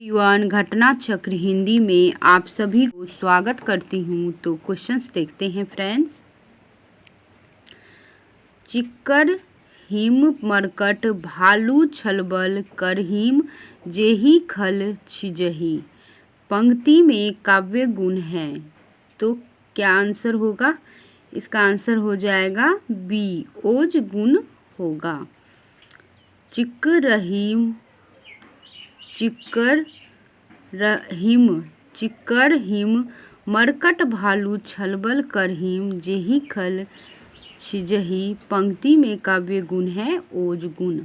युवान घटना चक्र हिंदी में आप सभी को स्वागत करती हूँ। तो क्वेश्चंस देखते हैं फ्रेंड्स। चिक्कर हिम मरकट भालू छलबल करहिम जेहि खल छिजहि। पंक्ति में काव्य गुण है, तो क्या आंसर होगा? इसका आंसर हो जाएगा बी, ओज गुण होगा। चिक्कर हिम मरकट भालू छलबल करहिम जेहि खल छिजहि। पंक्ति में काव्य गुण है ओज गुण।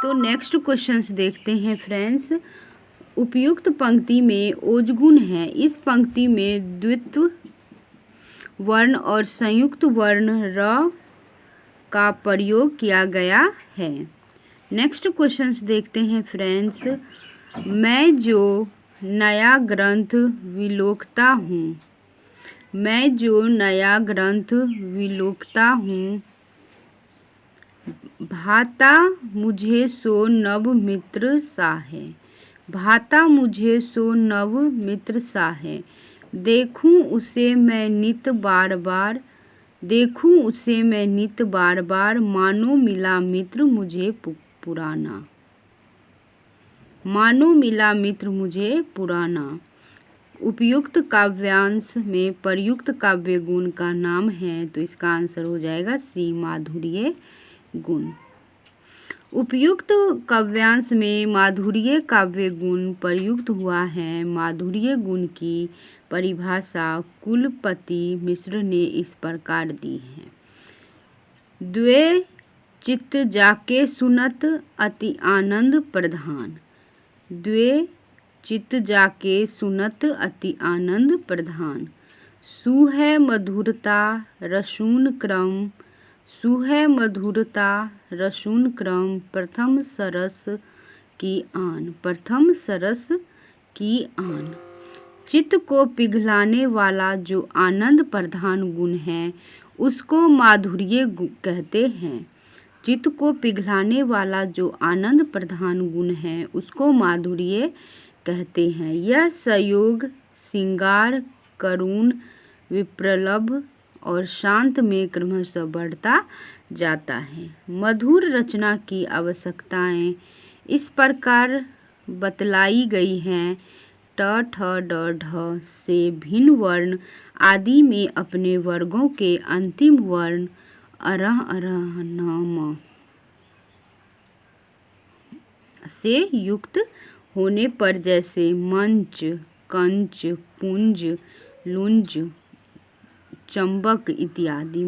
तो नेक्स्ट क्वेश्चंस देखते हैं फ्रेंड्स। उपयुक्त पंक्ति में ओज गुण है। इस पंक्ति में द्वित्व वर्ण और संयुक्त वर्ण र का प्रयोग किया गया है। नेक्स्ट क्वेश्चंस देखते हैं फ्रेंड्स। मैं जो नया ग्रंथ विलोकता हूँ, भाता मुझे सो नव मित्र सा है। देखूं उसे मैं नित बार बार, मानो मिला मित्र मुझे पुराना। उपयुक्त काव्यांश में प्रयुक्त काव्य गुण का नाम है, तो इसका आंसर हो जाएगा सी, माधुर्य गुण। उपयुक्त काव्यांश में माधुर्य काव्य गुण प्रयुक्त हुआ है। माधुर्य गुण की परिभाषा कुलपति मिश्र ने इस प्रकार दी है। द्वे चित्त जाके सुनत अति आनंद प्रधान। सुहै मधुरता रसून क्रम प्रथम सरस की आन। चित्त को पिघलाने वाला जो आनंद प्रधान गुण है, उसको माधुर्य कहते हैं। चित्त को पिघलाने वाला जो आनंद प्रधान गुण है, उसको माधुर्य कहते हैं। यह संयोग श्रृंगार, करुण, विप्रलभ और शांत में क्रमशः बढ़ता जाता है। मधुर रचना की आवश्यकताएं इस प्रकार बतलाई गई हैं। ट, ठ, ड, ढ से भिन्न वर्ण आदि में अपने वर्गों के अंतिम वर्ण अरह, न, म से युक्त होने पर, जैसे मंच, कंच, पुंज, लुंज, चंबक इत्यादि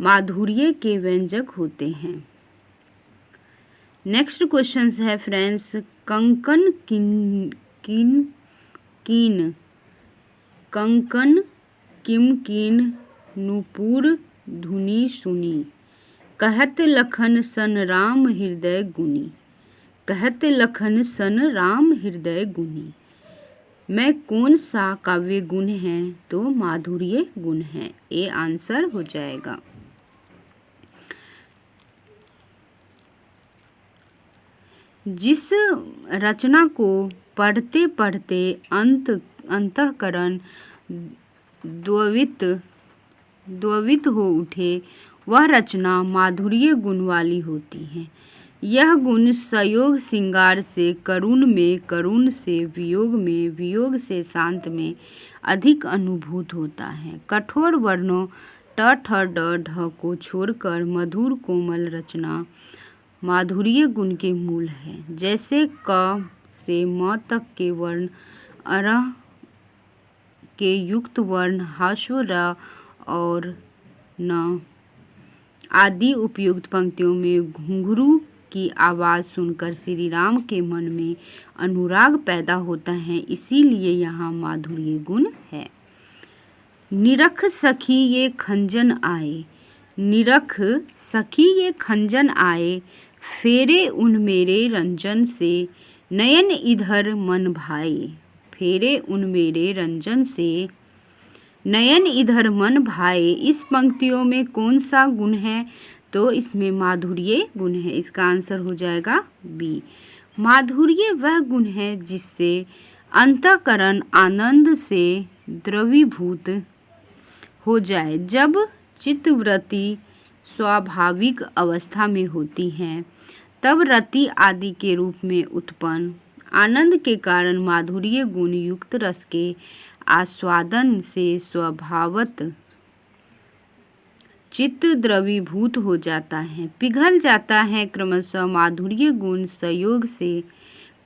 माधुर्य के व्यंजक होते हैं। नेक्स्ट क्वेश्चन है फ्रेंड्स। कंकन किम नुपुर धुनि सुनी। कहत लखन सन राम हृदय गुनी। मैं कौन सा काव्य गुण है? तो माधुर्य गुण है। ए आंसर हो जाएगा। जिस रचना को पढ़ते पढ़ते अंतःकरण द्रवित हो उठे, वह रचना माधुर्य गुण वाली होती है। यह गुण संयोग श्रृंगार से करुण में, करुण से वियोग में, वियोग से शांत में अधिक अनुभूत होता है। कठोर वर्णों ट, ठ, ड, ढ को छोड़कर मधुर कोमल रचना माधुर्य गुण के मूल है। जैसे क से म तक के वर्ण, अरह के युक्त वर्ण, ह्रस्व र और न आदि। उपयुक्त पंक्तियों में घुंघरू की आवाज़ सुनकर श्री राम के मन में अनुराग पैदा होता है, इसीलिए यहाँ माधुर्य गुण है। निरख सखी ये खंजन आए, फेरे उन मेरे रंजन से, नयन इधर मन भाए। इस पंक्तियों में कौन सा गुण है? तो इसमें माधुर्य गुण है। इसका आंसर हो जाएगा बी, माधुर्य वह गुण है जिससे अंतःकरण आनंद से द्रवीभूत हो जाए। जब चित्तवृत्ति स्वाभाविक अवस्था में होती है तब रति आदि के रूप में उत्पन्न आनंद के कारण माधुर्य गुण युक्त रस के आस्वादन से स्वभावत चित्त द्रवीभूत हो जाता है, पिघल जाता है। क्रमशः माधुर्य गुण संयोग से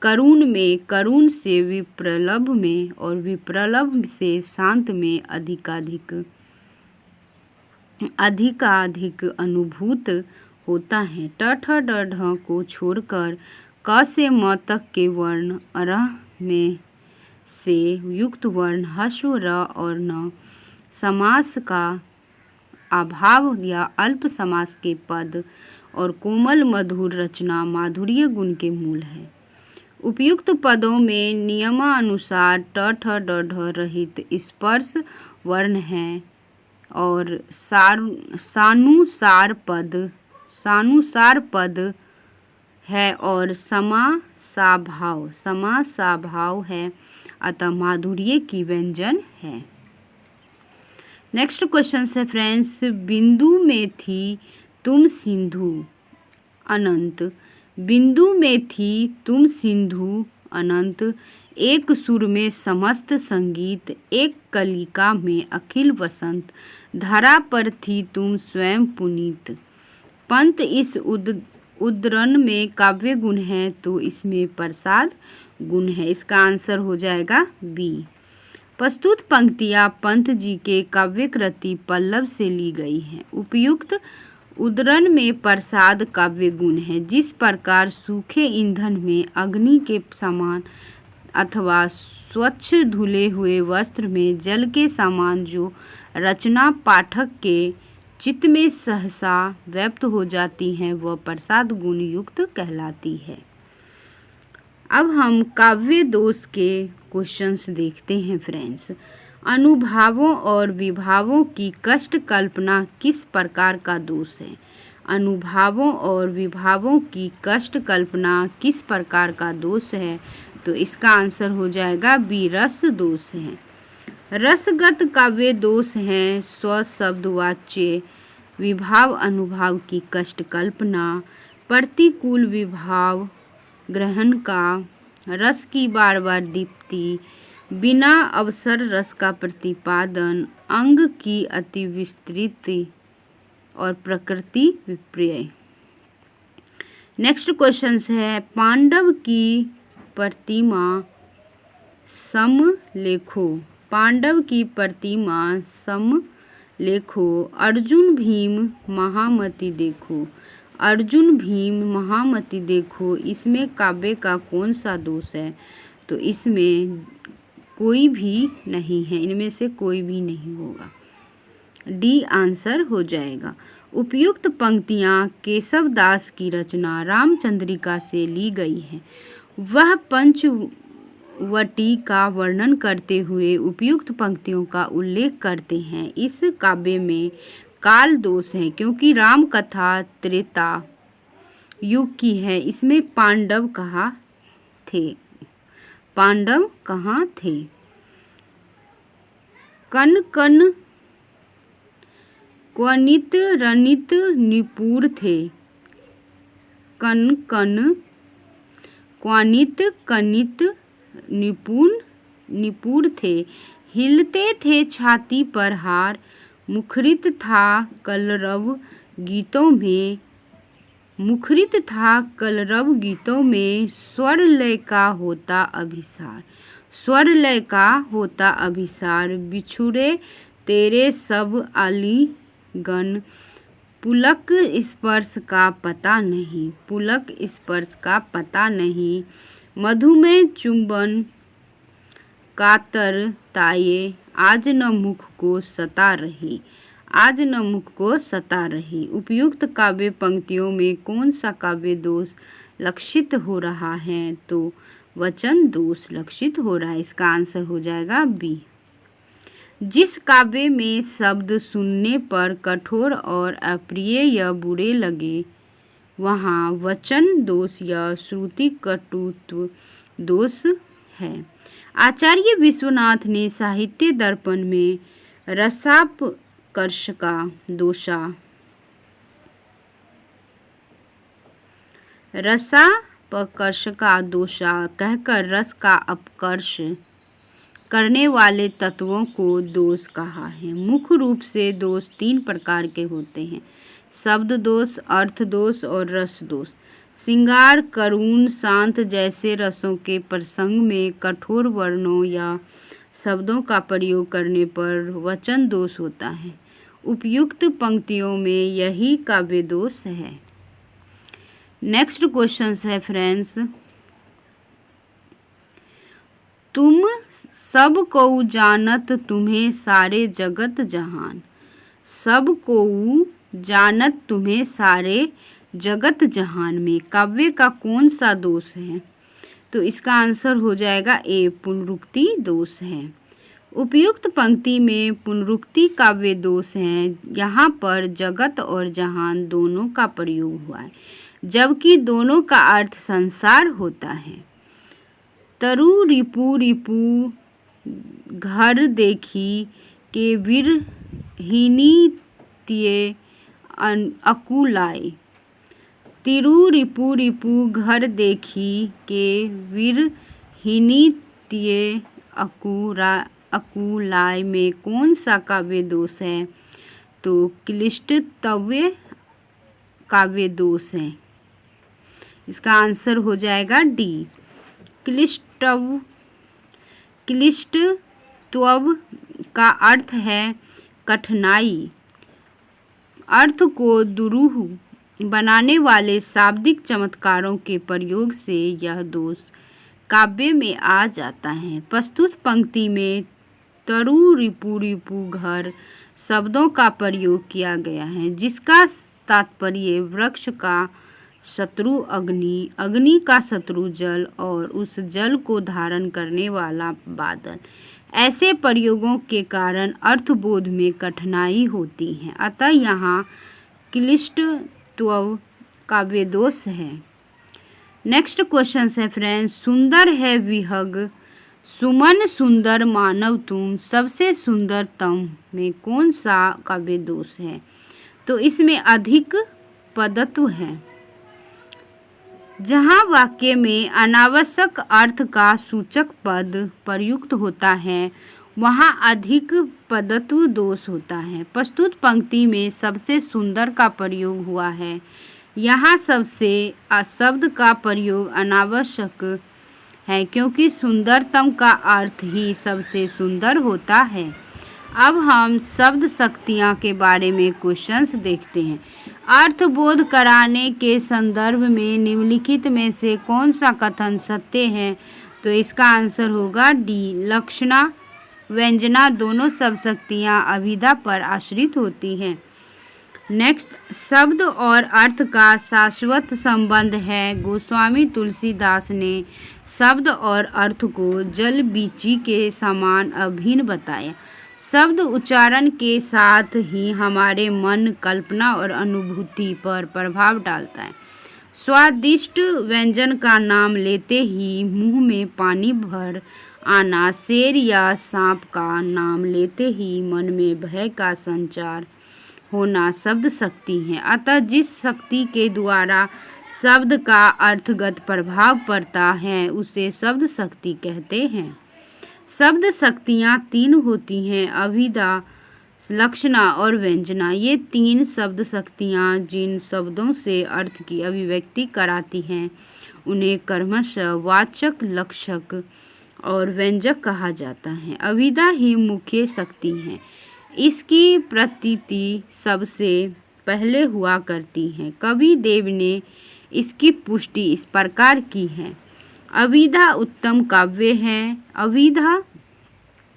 करुण में, करुण से विप्रलभ में और विप्रलभ से शांत में अधिकाधिक अनुभूत होता है। ट ठ ड ढ को छोड़कर क से म तक के वर्ण अरह में से युक्त वर्ण ह्रस्व र और न समास का अभाव या अल्प समास के पद और कोमल मधुर रचना माधुर्य गुण के मूल है। उपयुक्त पदों में नियमानुसार ट ठ ड ढ रहित स्पर्श वर्ण है और सानुसार पद है और समासाभाव है, अतः माधुर्य की व्यंजन है। नेक्स्ट क्वेश्चन है फ्रेंड्स, बिंदु में थी तुम सिंधु अनंत। बिंदु में थी तुम सिंधु अनंत, एक सुर में समस्त संगीत, एक कलिका में अखिल वसंत, धरा पर थी तुम स्वयं पुनीत। पंत इस उद्धरण में काव्य गुण है तो इसमें प्रसाद गुण है। इसका आंसर हो जाएगा बी। प्रस्तुत पंक्तियां पंत जी के काव्य कृति पल्लव से ली गई हैं। उपयुक्त उद्धरण में प्रसाद काव्य गुण है। जिस प्रकार सूखे ईंधन में अग्नि के समान अथवा स्वच्छ धुले हुए वस्त्र में जल के समान जो रचना पाठक के चित्त में सहसा व्यक्त हो जाती है वह प्रसाद गुण युक्त कहलाती है। अब हम काव्य दोष के क्वेश्चंस देखते हैं फ्रेंड्स। अनुभावों और विभावों की कष्ट कल्पना किस प्रकार का दोष है? अनुभावों और विभावों की कष्ट कल्पना किस प्रकार का दोष है? तो इसका आंसर हो जाएगा बी, रस दोष है। रसगत काव्य दोष हैं स्वशब्दवाच्य विभाव अनुभाव की कष्ट कल्पना, प्रतिकूल विभाव ग्रहण का, रस की बार बार दीप्ति, बिना अवसर रस का प्रतिपादन, अंग की अति विस्तृति और प्रकृति विपर्य। नेक्स्ट क्वेश्चन है, पांडव की प्रतिमा समलेखो। पांडव की प्रतिमा समलेखो, अर्जुन भीम महामति देखो। अर्जुन भीम महामति देखो, इसमें काव्य का कौन सा दोष है? तो इसमें कोई भी नहीं है, इनमें से कोई भी नहीं होगा, डी आंसर हो जाएगा। उपयुक्त पंक्तियां केशवदास की रचना रामचंद्रिका से ली गई हैं। वह पंचवटी का वर्णन करते हुए उपयुक्त पंक्तियों का उल्लेख करते हैं। इस काव्य में काल दोष है क्योंकि राम कथा त्रेता युग की है। इसमें पांडव कहाँ थे? पांडव कहाँ थे? कन कन क्वनित रनित निपुर थे। कन कन क्वानित कनित निपुर थे। हिलते थे छाती पर हार, मुखरित था कलरव गीतों में। मुखरित था कलरव गीतों में, स्वर लय का होता अभिसार। स्वर लय का होता अभिसार, बिछुड़े तेरे सब आलिंगन, पुलक स्पर्श का पता नहीं। पुलक स्पर्श का पता नहीं, मधुमेह चुंबन कातर ताये, आज न मुख को सता रही। आज न मुख को सता रही। उपयुक्त काव्य पंक्तियों में कौन सा काव्य दोष लक्षित हो रहा है? तो वचन दोष लक्षित हो रहा है। इसका आंसर हो जाएगा बी। जिस काव्य में शब्द सुनने पर कठोर और अप्रिय या बुरे लगे वहाँ वचन दोष या श्रुति कटुत्व दोष है। आचार्य विश्वनाथ ने साहित्य दर्पण में रसापकर्ष का दोषा कहकर रस का अपकर्ष करने वाले तत्वों को दोष कहा है। मुख्य रूप से दोष 3 प्रकार के होते हैं: शब्द दोष, अर्थ दोष और रस दोष। श्रृंगार, करुण, शांत जैसे रसों के प्रसंग में कठोर वर्णों या शब्दों का प्रयोग करने पर वचन दोष होता है। उपयुक्त पंक्तियों में यही काव्य दोष है। नेक्स्ट क्वेश्चन है फ्रेंड्स, तुम सब को जानत तुम्हें सारे जगत जहान। सब को जानत तुम्हें सारे जगत जहान में काव्य का कौन सा दोष है? तो इसका आंसर हो जाएगा ए, पुनरुक्ति दोष है। उपयुक्त पंक्ति में पुनरुक्ति काव्य दोष है। यहाँ पर जगत और जहान दोनों का प्रयोग हुआ है, जबकि दोनों का अर्थ संसार होता है। तरु रिपु रिपु घर देखी के विरहिनी तिये अकुलाए। तिरु रिपु रिपु घर देखी के विरहिनी तिये अकुलाए में कौन सा काव्य दोष है? तो क्लिष्टतव्य काव्य दोष है। इसका आंसर हो जाएगा डी, क्लिष्टत्व का अर्थ है कठिनाई। अर्थ को दुरूह बनाने वाले शाब्दिक चमत्कारों के प्रयोग से यह दोष काव्य में आ जाता है। प्रस्तुत पंक्ति में तरु रिपु रिपु घर शब्दों का प्रयोग किया गया है, जिसका तात्पर्य वृक्ष का शत्रु अग्नि, अग्नि का शत्रु जल और उस जल को धारण करने वाला बादल। ऐसे प्रयोगों के कारण अर्थबोध में कठिनाई होती है, अतः यहाँ क्लिष्टत्व काव्य दोष है। नेक्स्ट क्वेश्चन है फ्रेंड्स, सुंदर है विहग सुमन सुंदर मानव तुम, सबसे सुंदरतम में कौन सा काव्य दोष है? तो इसमें अधिक पदत्व है। जहाँ वाक्य में अनावश्यक अर्थ का सूचक पद प्रयुक्त होता है, वहाँ अधिक पदत्व दोष होता है। प्रस्तुत पंक्ति में सबसे सुंदर का प्रयोग हुआ है। यहाँ सबसे शब्द का प्रयोग अनावश्यक है, क्योंकि सुंदरतम का अर्थ ही सबसे सुंदर होता है। अब हम शब्द शक्तियाँ के बारे में क्वेश्चंस देखते हैं। अर्थबोध कराने के संदर्भ में निम्नलिखित में से कौन सा कथन सत्य है? तो इसका आंसर होगा डी, लक्षणा व्यंजना दोनों शब्द शक्तियाँ अभिधा पर आश्रित होती हैं। नेक्स्ट, शब्द और अर्थ का शाश्वत संबंध है। गोस्वामी तुलसीदास ने शब्द और अर्थ को जल बीची के समान अभिन्न बताया। शब्द उच्चारण के साथ ही हमारे मन, कल्पना और अनुभूति पर प्रभाव डालता है। स्वादिष्ट व्यंजन का नाम लेते ही मुंह में पानी भर आना, शेर या सांप का नाम लेते ही मन में भय का संचार होना शब्द शक्ति है। अतः जिस शक्ति के द्वारा शब्द का अर्थगत प्रभाव पड़ता है उसे शब्द शक्ति कहते हैं। शब्द शक्तियाँ 3 होती हैं, अभिधा, लक्षणा और व्यंजना। ये 3 शब्द शक्तियाँ जिन शब्दों से अर्थ की अभिव्यक्ति कराती हैं उन्हें क्रमशः वाचक, लक्षक और व्यंजक कहा जाता है। अभिधा ही मुख्य शक्ति है। इसकी प्रतीति सबसे पहले हुआ करती है। कवि देव ने इसकी पुष्टि इस प्रकार की है। अभिधा उत्तम काव्य है, अभिधा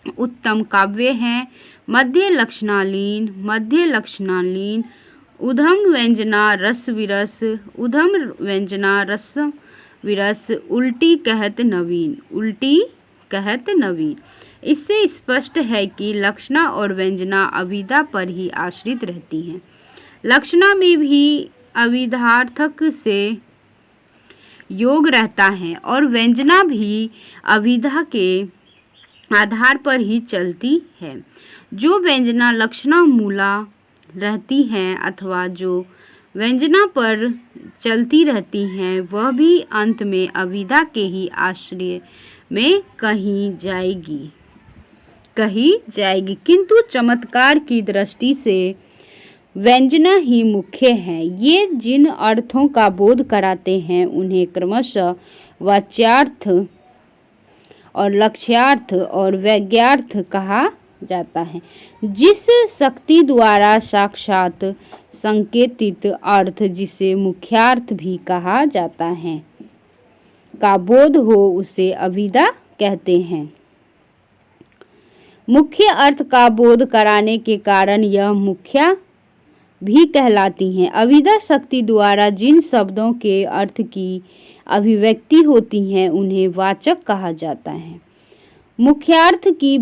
उत्तम काव्य है। मध्य लक्षणालीन, मध्य लक्षणालीन। उधम व्यंजना रस विरस, उधम व्यंजना रस विरस। उल्टी कहत नवीन, उल्टी कहत नवीन। इससे स्पष्ट है कि लक्षणा और व्यंजना अभिधा पर ही आश्रित रहती हैं। लक्षणा में भी अभिधार्थक से योग रहता है और व्यंजना भी अभिधा के आधार पर ही चलती है। जो व्यंजना लक्षणा मूला रहती हैं अथवा जो व्यंजना पर चलती रहती हैं वह भी अंत में अभिधा के ही आश्रय में कही जाएगी। किंतु चमत्कार की दृष्टि से व्यंजना ही मुख्य है। ये जिन अर्थों का बोध कराते हैं उन्हें क्रमशः वाच्यार्थ और लक्ष्यार्थ और व्यंग्यार्थ कहा जाता है। जिस शक्ति द्वारा साक्षात संकेतित अर्थ, जिसे मुख्यार्थ भी कहा जाता है, का बोध हो उसे अभिधा कहते हैं। मुख्य अर्थ का बोध कराने के कारण यह मुख्या भी कहलाती हैं। अभिधा शक्ति द्वारा जिन शब्दों के अर्थ की अभिव्यक्ति होती है उन्हें वाचक कहा जाता है। मुख्यार्थ की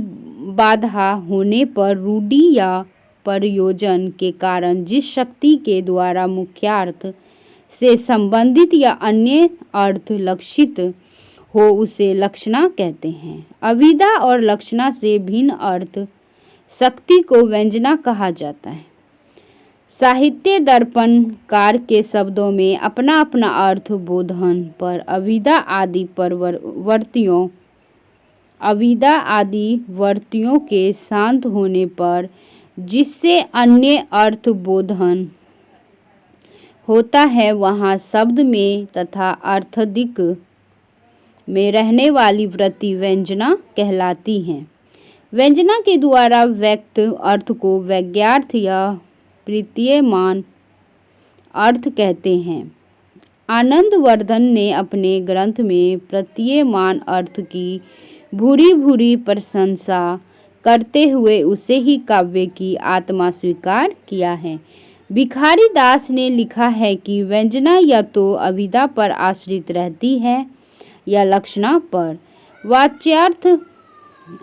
बाधा होने पर रूढ़ि या प्रयोजन के कारण जिस शक्ति के द्वारा मुख्यार्थ से संबंधित या अन्य अर्थ लक्षित हो उसे लक्षणा कहते हैं। अभिधा और लक्षणा से भिन्न अर्थ शक्ति को व्यंजना कहा जाता है। साहित्य दर्पणकार के शब्दों में अपना अपना अर्थ बोधन पर अभिधा आदि वर्तियों के शांत होने पर जिससे अन्य अर्थ बोधन होता है वहाँ शब्द में तथा अर्थदिक में रहने वाली वृत्ति व्यंजना कहलाती हैं। व्यंजना के द्वारा व्यक्त अर्थ को व्यंग्यार्थ या प्रतीयमान अर्थ कहते हैं। आनंदवर्धन ने अपने ग्रंथ में प्रतीयमान अर्थ की भूरी भूरी प्रशंसा करते हुए उसे ही काव्य की आत्मा स्वीकार किया है। भिखारी दास ने लिखा है कि व्यंजना या तो अभिधा पर आश्रित रहती है या लक्षणा पर। वाच्यार्थ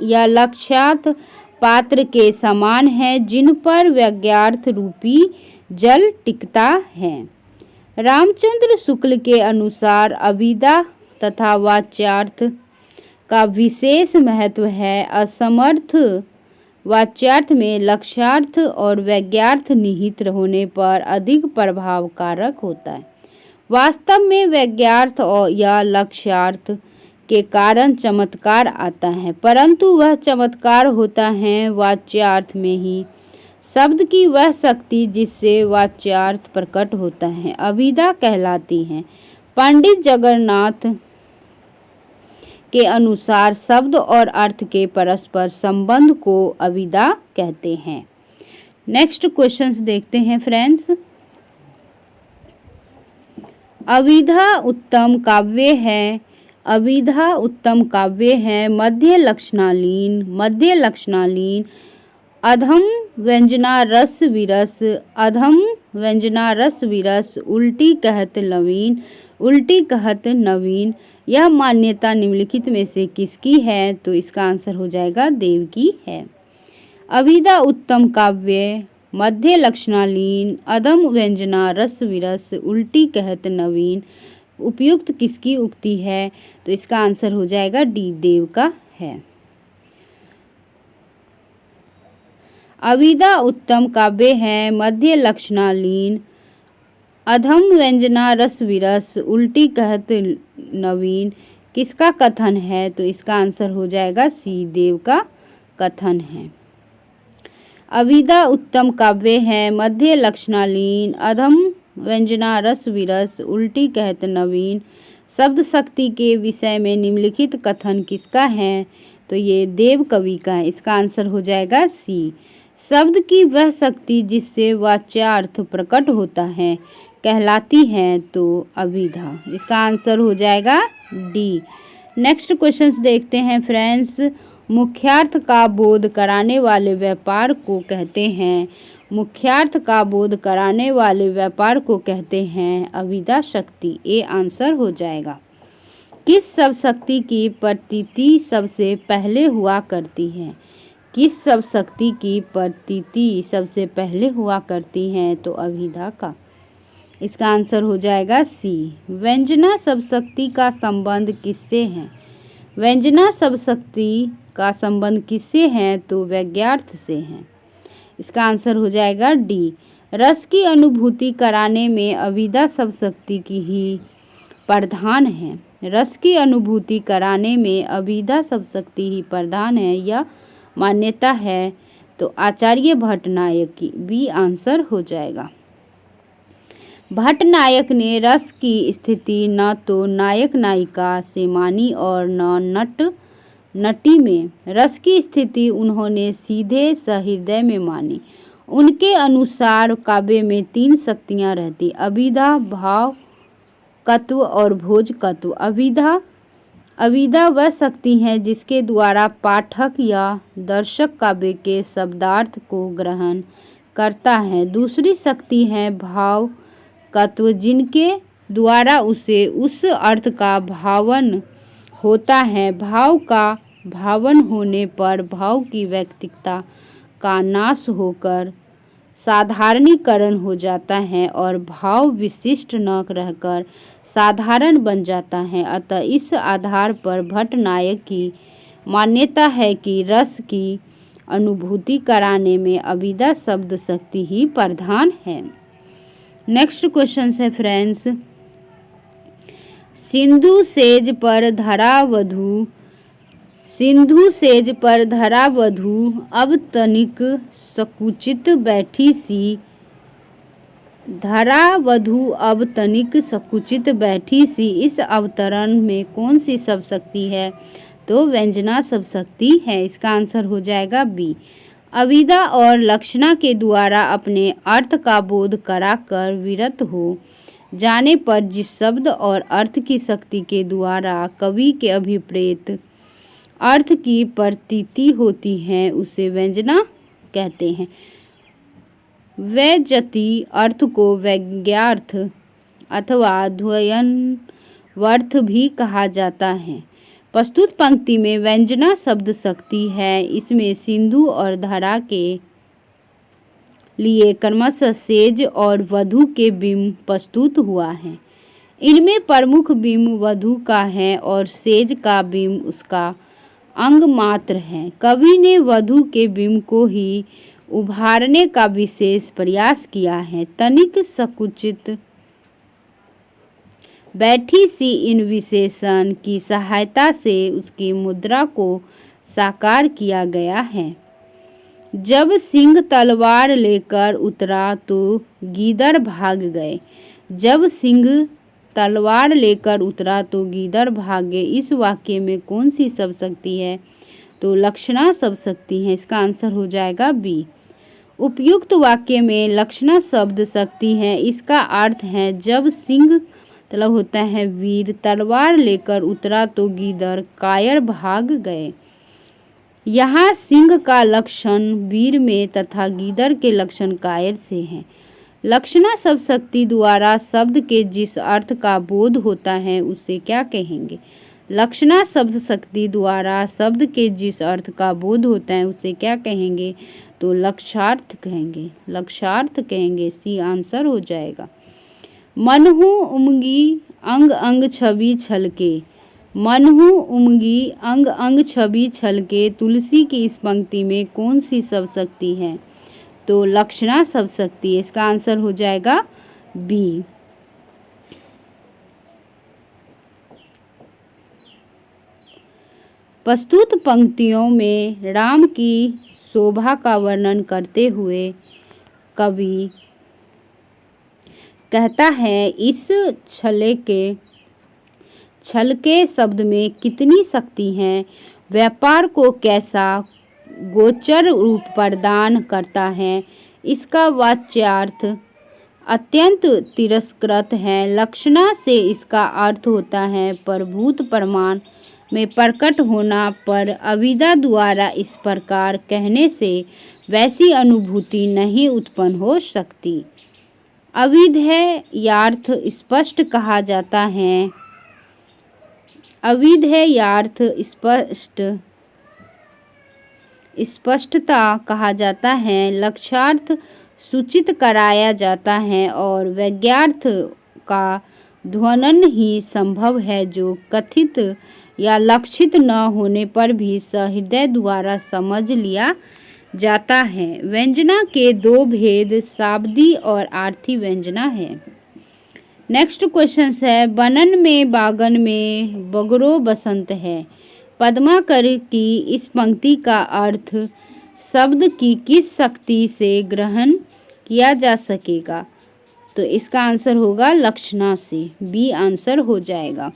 या लक्ष्यार्थ पात्र के समान है जिन पर व्यंग्यार्थ रूपी जल टिकता है। रामचंद्र शुक्ल के अनुसार अभिधा तथा वाच्यार्थ का विशेष महत्व है। असमर्थ वाच्यार्थ में लक्ष्यार्थ और व्यंग्यार्थ निहित होने पर अधिक प्रभावकारक होता है। वास्तव में व्यंग्यार्थ या लक्ष्यार्थ के कारण चमत्कार आता है, परंतु वह चमत्कार होता है वाच्यार्थ में ही शब्द की वह शक्ति जिससे वाच्यार्थ प्रकट होता है अभिधा कहलाती है। पंडित जगन्नाथ के अनुसार शब्द और अर्थ के परस्पर संबंध को अभिधा कहते हैं। नेक्स्ट क्वेश्चंस देखते हैं फ्रेंड्स। अभिधा उत्तम काव्य है। अभिधा उत्तम काव्य है। मध्य लक्षणालीन अधम व्यंजना रस विरस उल्टी कहत नवीन। यह मान्यता निम्नलिखित में से किसकी है? तो इसका आंसर हो जाएगा देव की है। अभिधा उत्तम काव्य, मध्य लक्षणालीन, अधम व्यंजना रस विरस, उल्टी कहत नवीन, उपयुक्त किसकी उक्ति है? तो इसका आंसर हो जाएगा डी, देव का है। अभिधा उत्तम काव्य है, मध्य लक्षणालीन, अधम व्यंजना रस विरस, उल्टी कहत नवीन, किसका कथन है? तो इसका आंसर हो जाएगा सी, देव का कथन है। अभिधा उत्तम काव्य है, मध्य लक्षणालीन, अधम व्यंजना रस विरस, उल्टी कहत नवीन, शब्द शक्ति के विषय में निम्नलिखित कथन किसका है? तो ये देव कवि का है। इसका आंसर हो जाएगा सी। शब्द की वह शक्ति जिससे वाच्यार्थ प्रकट होता है कहलाती है तो अभिधा। इसका आंसर हो जाएगा डी। नेक्स्ट क्वेश्चंस देखते हैं फ्रेंड्स। मुख्यार्थ का बोध कराने वाले व्यापार को कहते हैं। मुख्यार्थ का बोध कराने वाले व्यापार को कहते हैं अभिधा शक्ति। ए आंसर हो जाएगा। किस सब शक्ति की प्रतीति सबसे पहले हुआ करती है? किस सब शक्ति की प्रतीति सबसे पहले हुआ करती है? तो अभिधा का। इसका आंसर हो जाएगा सी। व्यंजना शब्दशक्ति का संबंध किससे है? व्यंजना शब्दशक्ति का संबंध किससे है? तो व्यंग्यार्थ से है। इसका आंसर हो जाएगा डी। रस की अनुभूति कराने में अभिधा शब्दशक्ति की ही प्रधान है। रस की अनुभूति कराने में अभिधा शब्दशक्ति ही प्रधान है, यह मान्यता है। तो आचार्य भट्टनायक की बी आंसर हो जाएगा। भट्टनायक ने रस की स्थिति न तो नायक नायिका से मानी और न नट नटी में। रस की स्थिति उन्होंने सीधे सहृदय में मानी। उनके अनुसार काव्य में 3 शक्तियाँ रहती, अभिधा, भाव कत्व और भोज कत्व। अभिधा वह शक्ति है जिसके द्वारा पाठक या दर्शक काव्य के शब्दार्थ को ग्रहण करता है। दूसरी शक्ति है भाव कत्व, जिनके द्वारा उसे उस अर्थ का भावन होता है। भाव का भावन होने पर भाव की वैयक्तिकता का नाश होकर साधारणीकरण हो जाता है और भाव विशिष्ट न रहकर साधारण बन जाता है। अतः इस आधार पर भट्टनायक की मान्यता है कि रस की अनुभूति कराने में अभिधा शब्द शक्ति ही प्रधान है। नेक्स्ट क्वेश्चन है फ्रेंड्स, सिंधु सेज पर धरा वधू अब तनिक सकुचित बैठी सी। धरा वधू अब तनिक सकुचित बैठी सी, इस अवतरण में कौन सी शब्दशक्ति है? तो व्यंजना शब्दशक्ति है। इसका आंसर हो जाएगा बी। अभिधा और लक्षणा के द्वारा अपने अर्थ का बोध कराकर विरत हो जाने पर जिस शब्द और अर्थ की शक्ति के द्वारा कवि के अभिप्रेत अर्थ की प्रतीति होती है उसे व्यंजना कहते हैं। व्यजति अर्थ को व्यंग्यार्थ अथवा द्वयन्वर्थ भी कहा जाता है। प्रस्तुत पंक्ति में व्यंजना शब्द शक्ति है। इसमें सिंधु और धरा के लिए क्रमशः सेज और वधू के बिंब प्रस्तुत हुआ है। इनमें प्रमुख बिंब वधू का है और सेज का बिंब उसका अंग मात्र है। कवि ने वधू के बिंब को ही उभारने का विशेष प्रयास किया है। तनिक सकुचित बैठी सी इन विशेषण की सहायता से उसकी मुद्रा को साकार किया गया है। जब सिंह तलवार लेकर उतरा तो गीदड़ भाग गए। जब सिंह तलवार लेकर उतरा तो गीदड़ भाग गए। इस वाक्य में कौन सी शब्दशक्ति है? तो लक्षणा शब्दशक्ति है। इसका आंसर हो जाएगा बी। उपयुक्त वाक्य में लक्षणा शब्द शक्ति है। इसका अर्थ है जब सिंह मतलब होता है वीर तलवार लेकर उतरा तो गीदड़ कायर भाग गए। यहाँ सिंह का लक्षण वीर में तथा गीदड़ के लक्षण कायर से है। लक्षणा शब्दशक्ति द्वारा शब्द के जिस अर्थ का बोध होता है उसे क्या कहेंगे? लक्षणा शब्दशक्ति द्वारा शब्द के जिस अर्थ का बोध होता है उसे क्या कहेंगे? तो लक्षार्थ कहेंगे। लक्षार्थ कहेंगे। सी आंसर हो जाएगा। मनहु उमगी अंग अंग छवि छलके। मनहु उमगी अंग अंग छवि छलके तुलसी की इस पंक्ति में कौन सी शब्दशक्ति है? तो लक्षणा शब्दशक्ति। इसका आंसर हो जाएगा बी। प्रस्तुत पंक्तियों में राम की शोभा का वर्णन करते हुए कवि कहता है इस छलके शब्द में कितनी शक्ति है, व्यापार को कैसा गोचर रूप प्रदान करता है। इसका वाच्यार्थ अत्यंत तिरस्कृत है। लक्षणा से इसका अर्थ होता है प्रभूत प्रमाण में प्रकट होना पर अभिधा द्वारा इस प्रकार कहने से वैसी अनुभूति नहीं उत्पन्न हो सकती। अभिधेयार्थ स्पष्ट कहा जाता है। अभिधेयार्थ स्पष्टता कहा जाता है। लक्ष्यार्थ सूचित कराया जाता है और वाक्यार्थ का ध्वनन ही संभव है जो कथित या लक्षित न होने पर भी सहृदय द्वारा समझ लिया जाता है। व्यंजना के दो भेद शाब्दी और आर्थी व्यंजना है। नेक्स्ट क्वेश्चन है, बनन में बागन में बगरो बसंत है। पद्माकर की इस पंक्ति का अर्थ शब्द की किस शक्ति से ग्रहण किया जा सकेगा? तो इसका आंसर होगा लक्षणा से, बी आंसर हो जाएगा।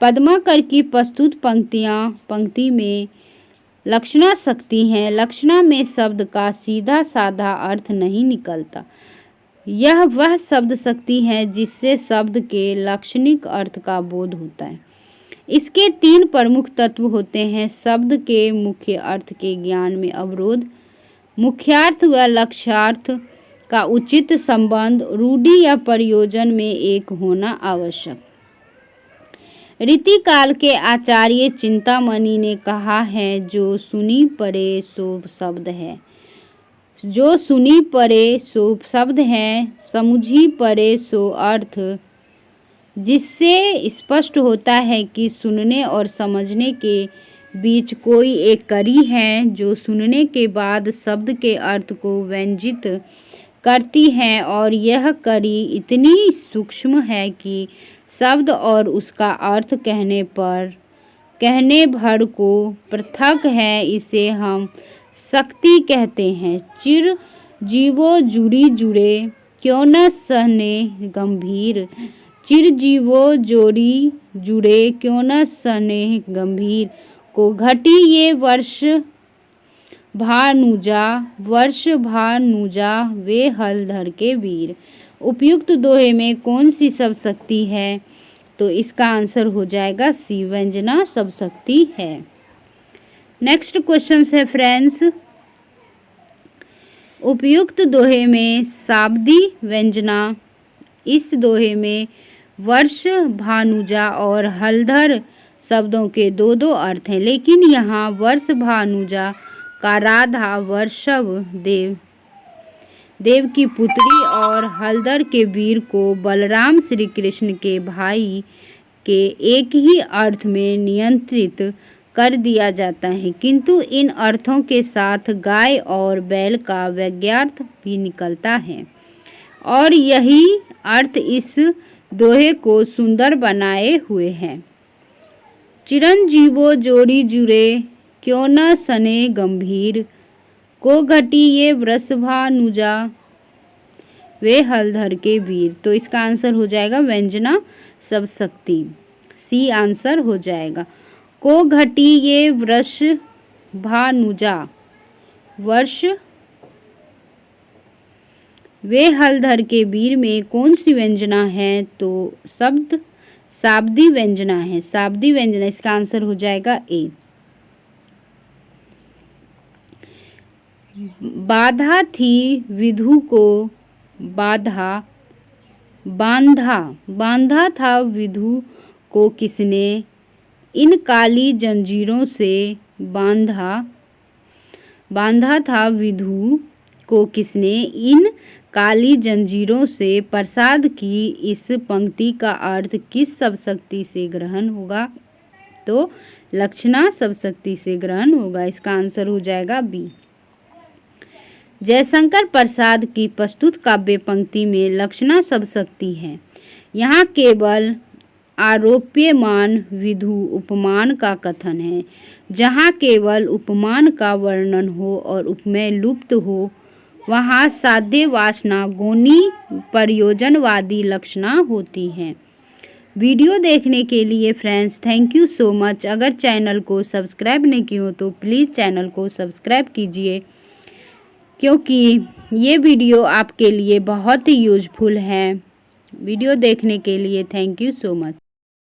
पद्माकर की प्रस्तुत पंक्ति में लक्षणा शक्ति हैं। लक्षणा में शब्द का सीधा साधा अर्थ नहीं निकलता। यह वह शब्द शक्ति है जिससे शब्द के लाक्षणिक अर्थ का बोध होता है। इसके तीन प्रमुख तत्व होते हैं। शब्द के मुख्य अर्थ के ज्ञान में अवरोध, मुख्यार्थ व लक्ष्यार्थ का उचित संबंध, रूढ़ि या प्रयोजन में एक होना आवश्यक। रीतिकाल के आचार्य चिंतामणि ने कहा है, जो सुनी पड़े सो शब्द है, जो सुनी पड़े सो शब्द है, समझी पड़े सो अर्थ, जिससे स्पष्ट होता है कि सुनने और समझने के बीच कोई एक कड़ी है जो सुनने के बाद शब्द के अर्थ को व्यंजित करती है और यह कड़ी इतनी सूक्ष्म है कि शब्द और उसका अर्थ कहने भर को पृथक है। इसे हम शक्ति कहते हैं। चिर जीवो जुड़ी जुड़े क्यों न सने गंभीर, चिर जीवो जोड़ी जुड़े क्यों न सने गंभीर, को घटी ये वर्ष भानुजा वे हलधर के वीर। उपयुक्त दोहे में कौन सी शब्द शक्ति है? तो इसका आंसर हो जाएगा सी, व्यंजना शब्द शक्ति है। नेक्स्ट क्वेश्चन है फ्रेंड्स, उपयुक्त दोहे में शाब्दी व्यंजना। इस दोहे में वर्ष, भानुजा और हलधर शब्दों के दो दो अर्थ हैं, लेकिन यहाँ वर्ष भानुजा का राधा वर्षव देव की पुत्री और हलधर के वीर को बलराम श्री कृष्ण के भाई के एक ही अर्थ में नियंत्रित कर दिया जाता है, किंतु इन अर्थों के साथ गाय और बैल का वाक्यार्थ भी निकलता है और यही अर्थ इस दोहे को सुंदर बनाए हुए हैं। चिरंजीवो जोड़ी जुड़े क्यों न सने गंभीर, को घटी ये वृषभानुजा वे हलधर के वीर। तो इसका आंसर हो जाएगा व्यंजना शब्द शक्ति, सी आंसर हो जाएगा। को घटी ये वृषभानुजा वर्ष वे हलधर के वीर में कौन सी व्यंजना है? तो शब्द शाब्दी व्यंजना है, शाब्दी व्यंजना। इसका आंसर हो जाएगा ए। बाधा थी विधु को बांधा था विधु को किसने, इन काली जंजीरों से बांधा था विधु को किसने, इन काली जंजीरों से। प्रसाद की इस पंक्ति का अर्थ किस शब्द शक्ति से ग्रहण होगा? तो लक्षणा शब्द शक्ति से ग्रहण होगा। इसका आंसर हो जाएगा बी। जयशंकर प्रसाद की प्रस्तुत काव्य पंक्ति में लक्षणा शब्द शक्ति है। यहाँ केवल आरोप्यमान विधु उपमान का कथन है। जहाँ केवल उपमान का वर्णन हो और उपमेय लुप्त हो, वहाँ साध्य वासना गौणी प्रयोजनवादी लक्षणा होती हैं। वीडियो देखने के लिए friends thank you so much. अगर चैनल को सब्सक्राइब नहीं किया हो तो प्लीज़ चैनल को सब्सक्राइब कीजिए, क्योंकि ये वीडियो आपके लिए बहुत ही यूजफुल है। वीडियो देखने के लिए थैंक यू सो मच।